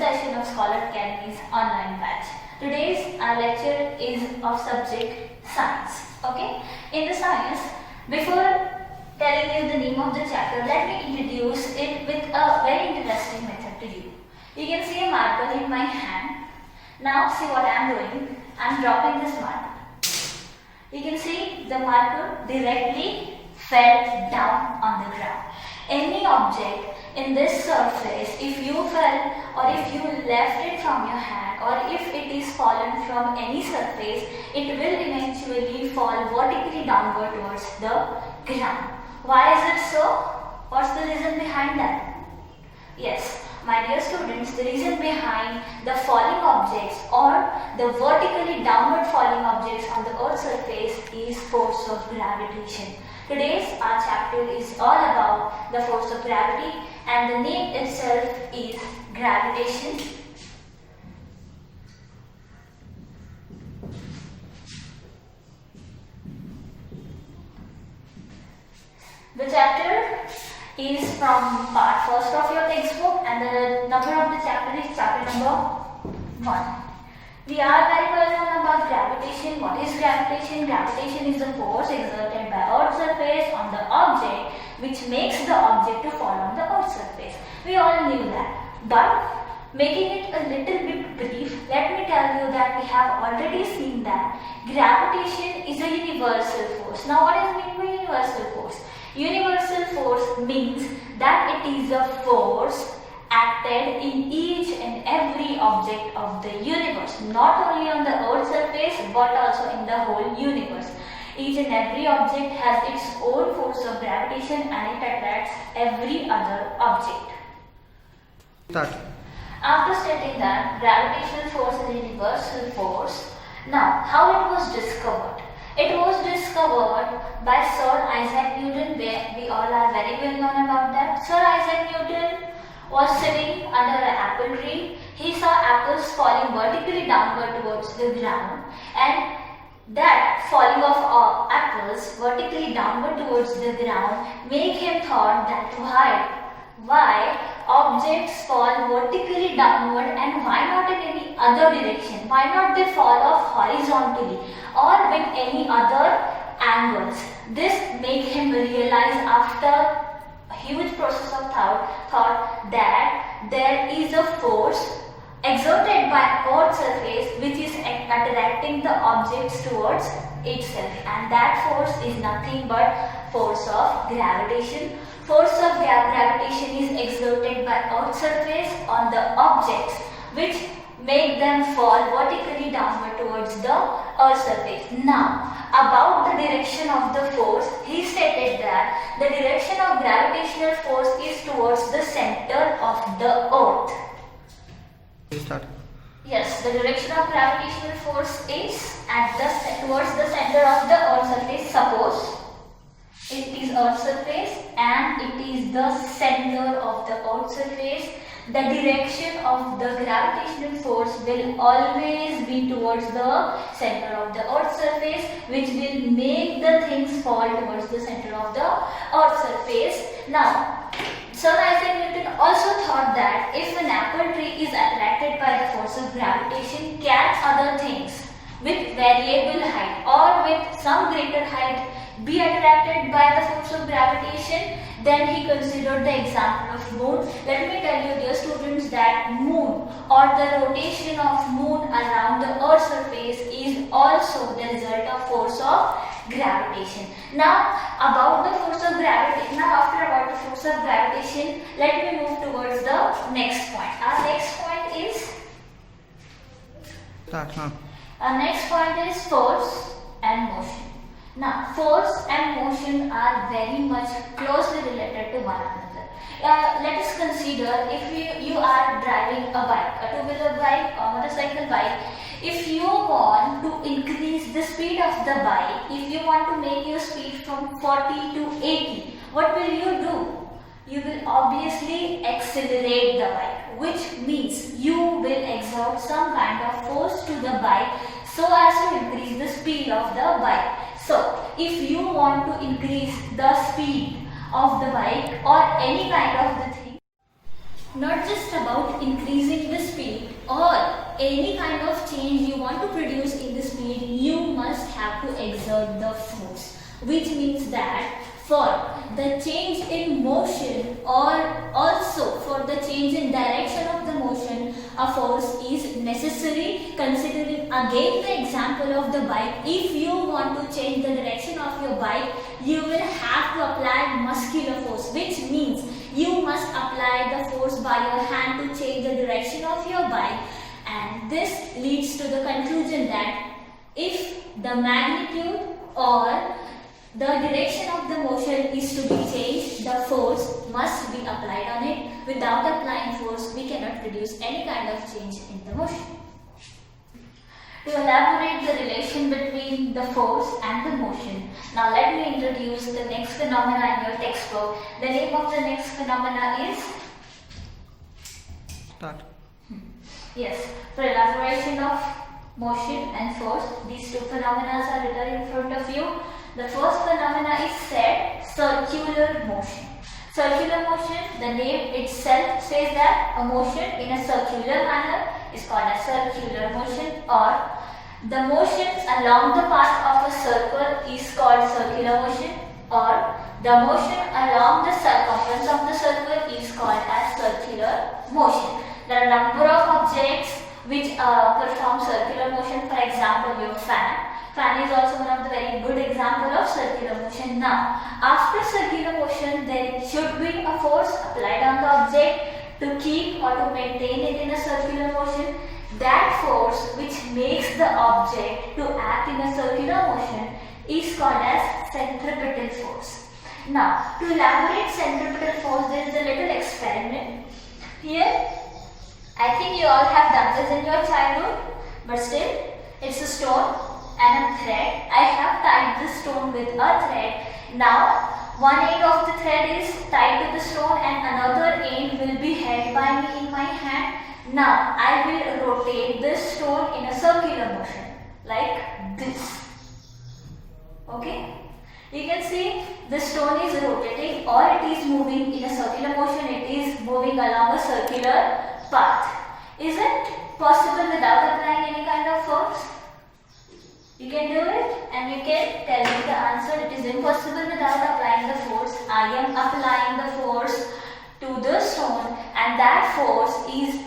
session of Scholar Academy's online batch. Today's our lecture is of subject science. Okay? In the science, before telling you the name of the chapter, let me introduce it with a very interesting method to you. You can see a marker in my hand. Now see what I am doing. I am dropping this marker. You can see the marker directly fell down on the ground. Any object in this surface, if you fell or if you left it from your hand or if it is fallen from any surface, it will eventually fall vertically downward towards the ground. Why is it so? What's the reason behind that? Yes, my dear students, the reason behind the falling objects or the vertically downward falling objects on the earth's surface is force of gravitation. Today's our chapter is all about the force of gravity, and the name itself is gravitation. The chapter is from part first of your textbook, and the number of the chapter is chapter number 1. We are very well known about gravitation. What is gravitation? Gravitation is the force exerted by Earth's surface on the object which makes the object to fall on the Earth's surface. We all knew that. But making it a little bit brief, let me tell you that we have already seen that gravitation is a universal force. Now what does it mean by universal force? Universal force means that it is a force acted in each and every object of the universe, not only on the Earth's surface but also in the whole universe. Each and every object has its own force of gravitation and it attracts every other object. Start. After stating that gravitational force is a universal force, now how it was discovered? It was discovered by Sir Isaac Newton. We all are very well known about that. Sir Isaac Newton was sitting under an apple tree. He saw apples falling vertically downward towards the ground, and that falling of apples vertically downward towards the ground made him thought that why objects fall vertically downward and why not in any other direction? Why not they fall off horizontally or with any other angles? This made him realize after a huge process of thought that there is a force exerted by Earth's surface which is attracting the objects towards itself, and that force is nothing but force of gravitation. Force of gravitation is exerted by Earth's surface on the objects which make them fall vertically downward towards the Earth's surface. Now, about the direction of the force, he stated that the direction of gravitational force is towards the center of the Earth. Start. Yes, the direction of gravitational force is towards the center of the Earth's surface. Suppose it is Earth's surface and it is the center of the Earth's surface. The direction of the gravitational force will always be towards the center of the Earth's surface, which will make the things fall towards the center of the Earth's surface. Now, Sir Isaac Newton also thought that if an apple tree is attracted by the force of gravitation, can other things with variable height or with some greater height be attracted by the force of gravitation? Then he considered the example of moon. Let me tell you, dear students, that moon or the rotation of moon around the Earth's surface is also the result of force of gravitation. Now, about the force of gravitation. After about the force of gravitation, let me move towards the next point. Our next point is. Start. Our next point is force and motion. Now, force and motion are very much closely related to one another. Let us consider if you are driving a bike, a two-wheeler bike or motorcycle bike. If you want to increase the speed of the bike, if you want to make your speed from 40 to 80, what will you do? You will obviously accelerate the bike, which means you will exert some kind of force to the bike so as to increase the speed of the bike. So, if you want to increase the speed of the bike or any kind of the thing, not just about increasing the speed or any kind of change you want to produce in the speed, you must have to exert the force, which means that for the change in motion or also for the change in direction of the motion, a force is necessary. Considering again the example of the bike, if you want to change the direction of your bike, you will have to apply muscular force, which means you must apply the force by your hand to change the direction of your bike, and this leads to the conclusion that if the magnitude or the direction of the motion is to be changed, the force must be applied on it. Without applying force, we cannot produce any kind of change in the motion. To elaborate the relation between the force and the motion, now let me introduce the next phenomena in your textbook. The name of the next phenomena is? Start. Yes, for elaboration of motion and force, these two phenomena are written in front of you. The first phenomena is said circular motion. Circular motion, the name itself says that a motion in a circular manner is called a circular motion, or the motion along the path of a circle is called circular motion, or the motion along the circumference of the circle is called as circular motion. There are a number of objects which perform circular motion. For example, your fan. Fan is also one of the very good example of circular motion. Now, after circular motion, there should be a force applied on the object to keep or to maintain it in a circular motion. That force which makes the object to act in a circular motion is called as centripetal force. Now, to elaborate centripetal force, there is a little experiment. Here, I think you all have done this in your childhood, but still, it's a stone and a thread. I have tied this stone with a thread. Now, one end of the thread is tied to the stone and another end will be held by me in my hand. Now, I will rotate this stone in a circular motion, like this. Okay? You can see the stone is rotating or it is moving in a circular motion. It is moving along a circular path. Is it possible without applying any kind of force? You can do it and you can tell me the answer. It is impossible without applying the force. I am applying the force to the stone, and that force is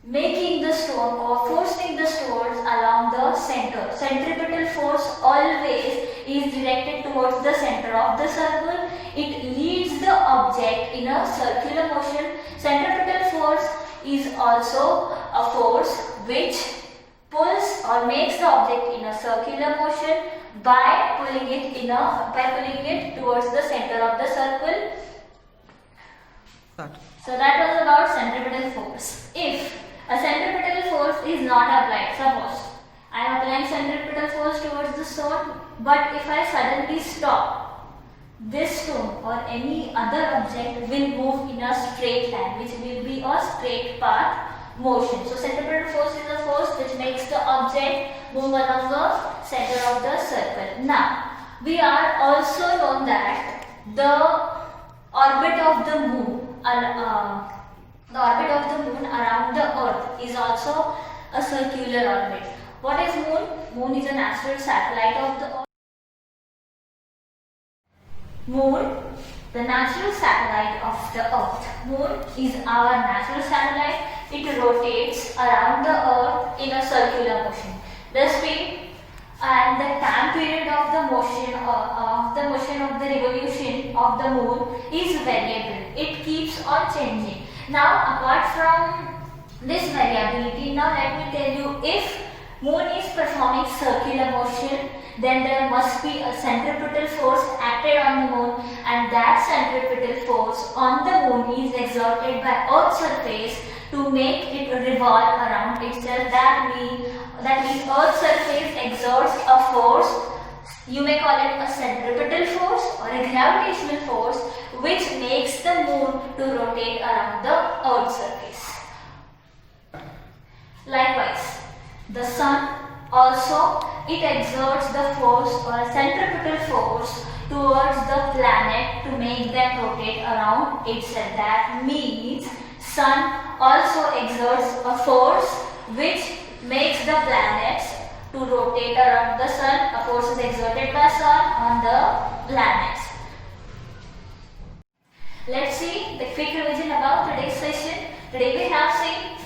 making the stone or forcing the stones along the center. Centripetal force always is directed towards the center of the circle. It leads the object in a circular motion. Centripetal force is also a force which pulls or makes the object in a circular motion by pulling it towards the center of the circle. Start. So that was about centripetal force. If a centripetal force is not applied, suppose I am applying centripetal force towards the stone, but if I suddenly stop, this stone or any other object will move in a straight line, which will be a straight path motion. So centripetal force is a force which makes the object move along the center of the circle. Now, we are also known that the orbit of the moon, around the earth is also a circular orbit. What is moon? Moon is a natural satellite of the earth. Moon, the natural satellite of the earth. Moon is our natural satellite. It rotates around the earth in a circular motion. The speed and the time period of the motion of the revolution of the moon is variable. It keeps on changing. Now, apart from this variability, now let me tell you, if moon is performing circular motion, then there must be a centripetal force acted on the moon, and that centripetal force on the moon is exerted by Earth's surface to make it revolve around itself. That means Earth's surface exerts a force. You may call it a centripetal force or a gravitational force, which makes the moon to rotate around the Earth's surface. Likewise, the sun also, it exerts the force or a centripetal force towards the planet to make them rotate around itself. That means sun also exerts a force to rotate around the sun. A force is exerted by sun on the planets. Let's see the quick revision about today's session. Today we have seen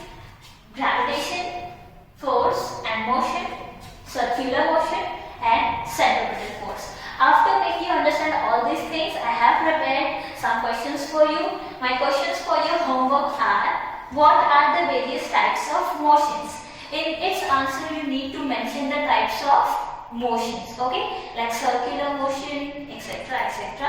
gravitation, force and motion, circular motion and centripetal force. After making you understand all these things, I have prepared some questions for you. My questions for your homework are: what are the various types of motions? In its answer, you need to mention the types of motions, okay, like circular motion, etc., etc.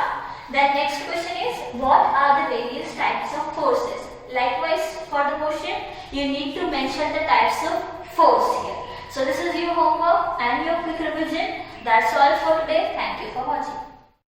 Then next question is: what are the various types of forces? Likewise, for the motion, you need to mention the types of force here. So this is your homework and your quick revision. That's all for today. Thank you for watching.